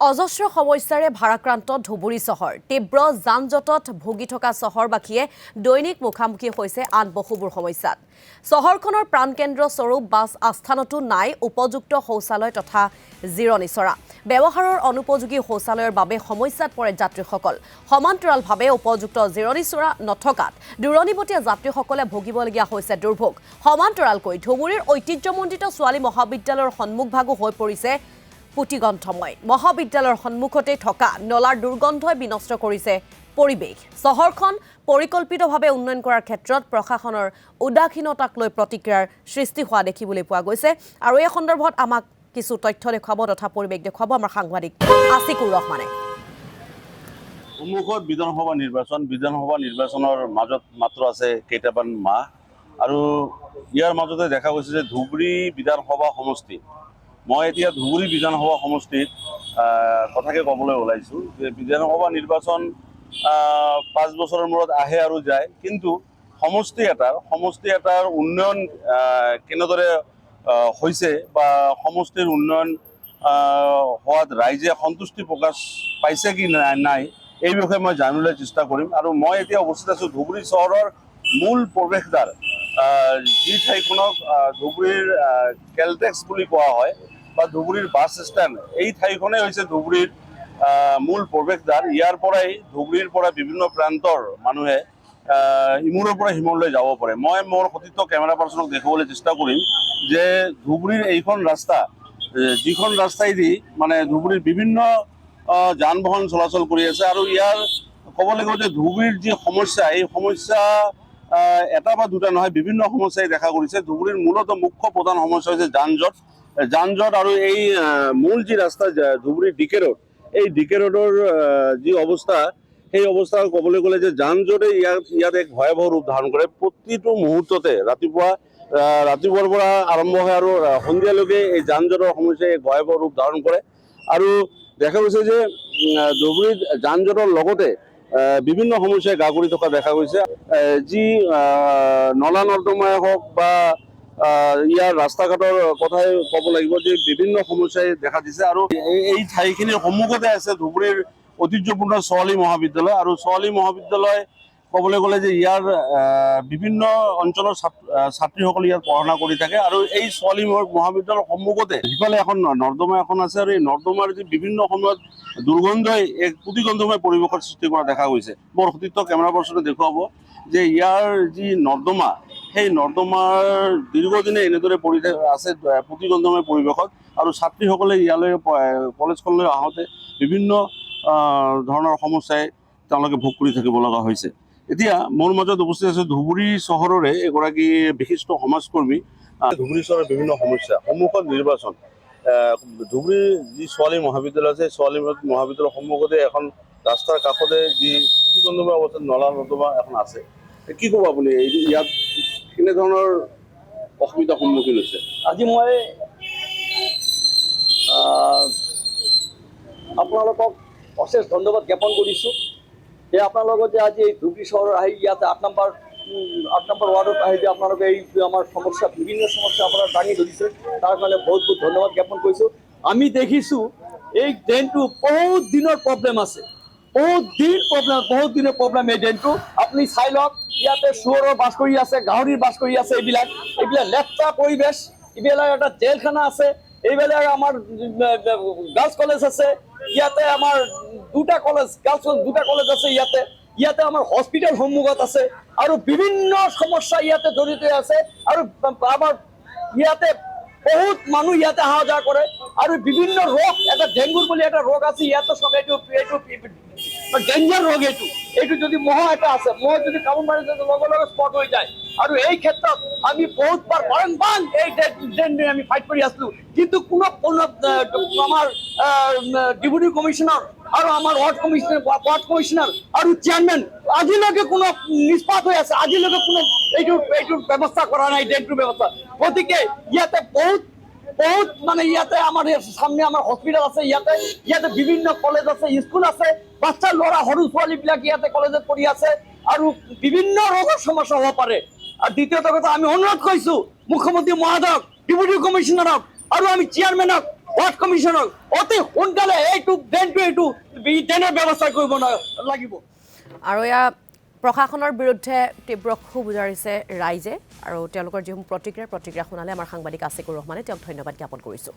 অজস্ৰ সমস্যাৰে ভাৰাক্ৰান্ত ধুবুৰী চহৰ তীব্ৰ যান-জঁটত ভুগি থকা চহৰবাসীয়ে দৈনিক মুখামুখি হৈছে আন বহুবোৰ সমস্যাত চহৰখনৰ প্ৰাণকেন্দ্ৰ স্বৰূপ বাছ আস্থানতো নাই উপযুক্ত শৌচালয় তথা জিৰণিচৰা ব্যৱহাৰৰ অনুপযোগী শৌচালয়ৰ বাবে সমস্যাত পৰে যাত্ৰীসকল সমান্তৰালভাৱে উপযুক্ত জিৰণিচৰা নথকাত দূৰণিবতীয়া যাত্ৰীসকলে ভুগিবলগীয়া হৈছে দুৰ্ভোগ সমান্তৰালকৈ ধুবুৰীৰ ঐতিহ্যমণ্ডিত ছোৱালী মহাবিদ্যালয়ৰ সন্মুখভাগো হৈ পৰিছে পুটিগন্ধময় মহাবিদ্যালয়ৰ সন্মুখতে থকা নলাৰ দুৰ্গন্ধই বিনষ্ট কৰিছে পৰিৱেশ চহৰখন পৰিকল্পিতভাৱে উন্নয়ন কৰাৰ ক্ষেত্ৰত প্ৰশাসনৰ উদাসীনতাক লৈ প্ৰতিক্ৰিয়াৰ সৃষ্টি হোৱা দেখিবলৈ পোৱা গৈছে আৰু এই সন্দৰ্ভত আমাক কিছু তথ্য দেখুৱাব তথা পৰিৱেশ দেখুৱাব আমাৰ সাংবাদিক আসিকুৰ ৰহমানে সন্মুখত বিধানসভা নিৰ্বাচনৰ মাজত মাত্ৰ আছে কেইটামান মাহ আৰু ইয়াৰ মাজতে দেখা গৈছে যে ধুবুৰী বিধানসভা সমষ্টি মই এতিয়া ধুবুৰী বিধানসভা সমষ্টিত কথাকে ক'বলৈ ওলাইছোঁ যে বিধানসভা নিৰ্বাচন 5 বছৰৰ মূৰত আহে আৰু যায় কিন্তু সমষ্টি এটাৰ উন্নয়ন কেনেদৰে হৈছে বা সমষ্টিৰ উন্নয়ন হোৱাত ৰাইজে সন্তুষ্টি প্ৰকাশ পাইছে কি নাই এই বিষয়ে মই জানিবলৈ চেষ্টা কৰিম আৰু মই এতিয়া উপস্থিত আছোঁ ধুবুৰী চহৰৰ মূল প্ৰৱেশদ্বাৰ যি ঠাইখনক ধুবুৰীৰ কেলটেক্স বুলি কোৱা হয় বা ধুবুৰীৰ বাছ ষ্টেণ্ড এই ঠাইখনেই হৈছে ধুবুৰীৰ মূল প্ৰৱেশদ্বাৰ ইয়াৰ পৰাই ধুবুৰীৰ পৰা বিভিন্ন প্ৰান্তৰ মানুহে ইমূৰৰ পৰা সিমূৰলৈ যাব পাৰে মই মোৰ সতীৰ্থ কেমেৰা পাৰ্চনক দেখুৱাবলৈ চেষ্টা কৰিম যে ধুবুৰীৰ এইখন ৰাস্তা যিখন ৰাস্তাইদি মানে ধুবুৰীৰ বিভিন্ন যান বাহন চলাচল কৰি আছে আৰু ইয়াৰ ক'ব লাগিব যে ধুবুৰীৰ যি সমস্যা এই সমস্যা এটা বা দুটা নহয় বিভিন্ন সমস্যাই দেখা কৰিছে ধুবুৰীৰ মূলত মুখ্য প্ৰধান সমস্যা হৈছে যান-জঁট আৰু এই মূল যি ৰাস্তা ধুবুৰী ডিকে ৰোডৰ যি অৱস্থা সেই অৱস্থা ক'বলৈ গ'লে যে যান-জঁটে ইয়াত এক ভয়াৱহ ৰূপ ধাৰণ কৰে প্ৰতিটো মুহূৰ্ততে ৰাতিপুৱাৰ পৰা আৰম্ভ হয় আৰু সন্ধিয়ালৈকে এই যান-জঁটৰ সমস্যাই এক ভয়াৱহ ৰূপ ধাৰণ কৰে আৰু দেখা গৈছে যে ধুবুৰীত যান-জঁটৰ লগতে বিভিন্ন সমস্যাই গা কৰি থকা দেখা গৈছে যি নলা নৰ্দমাই হওক বা ইয়াৰ ৰাস্তা ঘাটৰ কথাই ক'ব লাগিব যে বিভিন্ন সমস্যাই দেখা দিছে আৰু এই ঠাইখিনিৰ সন্মুখতে আছে ধুবুৰীৰ ঐতিহ্যপূৰ্ণ ছোৱালী মহাবিদ্যালয় আৰু ছোৱালী মহাবিদ্যালয় ক'বলৈ গ'লে যে ইয়াৰ বিভিন্ন অঞ্চলৰ ছাত্ৰীসকলে ইয়াত পঢ়া কৰি থাকে আৰু এই ছোৱালী মহাবিদ্যালয়ৰ সন্মুখতে সিফালে এখন নৰ্দমা এখন আছে আৰু এই নৰ্দমাৰ যি বিভিন্ন সময়ত দুৰ্গন্ধই এক পুটিগন্ধময় পৰিৱেশৰ সৃষ্টি কৰা দেখা গৈছে মোৰ সতীৰ্থ কেমেৰা পাৰ্চনে দেখুৱাব যে ইয়াৰ যি নৰ্দমা সেই নৰ্দমাৰ দীৰ্ঘদিনে এনেদৰে পৰি আছে পুটিগন্ধময় পৰিৱেশত আৰু ছাত্ৰীসকলে ইয়ালৈ কলেজখনলৈ আহোঁতে বিভিন্ন ধৰণৰ সমস্যাই তেওঁলোকে ভোগ কৰি থাকিব লগা হৈছে এতিয়া মোৰ মাজত উপস্থিত আছে ধুবুৰী চহৰৰে এগৰাকী বিশিষ্ট সমাজকৰ্মী ধুবুৰী চহৰৰ বিভিন্ন সমস্যা সন্মুখত নিৰ্বাচন ধুবুৰীৰ যি ছোৱালী মহাবিদ্যালয় আছে ছোৱালী মহাবিদ্যালয়ৰ সন্মুখতে এখন ৰাস্তাৰ কাষতে যি পুটিগন্ধময় অৱস্থাত নলা নৰ্দমা এখন আছে কি ক'ব আপুনি ইয়াত কেনেধৰণৰ অসুবিধাৰ সন্মুখীন হৈছে আজি মই আপোনালোকক অশেষ ধন্যবাদ জ্ঞাপন কৰিছোঁ যে আপোনালোকে যে আজি এই ধুবুৰী চহৰৰ আহি ইয়াতে 8 নম্বৰ ৱাৰ্ডত আহি যে আপোনালোকে এই আমাৰ সমস্যা বিভিন্ন সমস্যা আপোনাৰ দাঙি ধৰিছে তাৰ কাৰণে বহুত বহুত ধন্যবাদ জ্ঞাপন কৰিছোঁ আমি দেখিছোঁ এই ড্ৰেইনটো বহুত দিনৰ প্ৰব্লেম আছে বহুত দিনৰ প্ৰব্লেম এই ড্ৰেইনটো আপুনি চাই লওক ইয়াতে শুৱৰৰ বাস কৰি আছে গাহৰিৰ বাস কৰি আছে এইবিলাক লেতেৰা পৰিৱেশ এইবিলাক এটা জেলখানা আছে এইবিলাক আমাৰ গাৰ্লছ কলেজ আছে ইয়াতে আমাৰ দুটা কলেজ আছে ইয়াতে আমাৰ হস্পিটেল সন্মুখত আছে আৰু বিভিন্ন সমস্যা ইয়াতে জড়িত আছে আৰু আমাৰ ইয়াতে বহুত মানুহ ইয়াতে অহা যোৱা কৰে আৰু বিভিন্ন ৰোগ এটা ডেংগুৰ বুলি এটা ৰোগ আছে ইয়াতে সব এইটো ডেঞ্জাৰ ৰোগ এইটো যদি মহ এটা আছে মহ যদি কামোৰ মাৰি লগে স্পট হৈ যায় আৰু এই ক্ষেত্ৰত আমি বহুতবাৰ বাৰম্বাৰ এই ড্ৰেইন আমি ফাইট কৰি আছিলোঁ কিন্তু কোনো আমাৰ ডেপুটি কমিশনাৰ আৰু আমাৰ ৱাৰ্ড কমিশনাৰ আৰু চেয়াৰমেন আজিলৈকে কোনো নিষ্পাত হৈ আছে আজিলৈকে কোনো এইটোৰ ব্যৱস্থা কৰা নাই ড্ৰেইনটোৰ ব্যৱস্থা গতিকে ইয়াতে বহুত মানে ইয়াতে আমাৰ সামনে আমাৰ হস্পিটেল আছে ইয়াতে বিভিন্ন কলেজ আছে স্কুল আছে বাচ্চা ল'ৰা সৰু ছোৱালীবিলাক ইয়াতে কলেজত পঢ়ি আছে আৰু বিভিন্ন ৰোগৰ সমস্যা হ'ব পাৰে আৰু দ্বিতীয়টো কথা আমি অনুৰোধ কৰিছোঁ মুখ্যমন্ত্ৰী মহোদয়ক ডেপুটি কমিশনাৰক আৰু আমি চেয়াৰমেনক ৱাৰ্ড কমিশ্যনক অতি সোনকালে এইটো ড্ৰেইনৰ ব্যৱস্থা কৰিব লাগিব। আৰু এয়া প্ৰশাসনৰ বিৰুদ্ধে তীব্ৰ ক্ষোভ উজাৰিছে ৰাইজে আৰু তেওঁলোকৰ যিসমূহ প্ৰতিক্ৰিয়া শুনালে আমাৰ সাংবাদিক আছিকুৰ ৰহমানে তেওঁক ধন্যবাদ জ্ঞাপন কৰিছোঁ।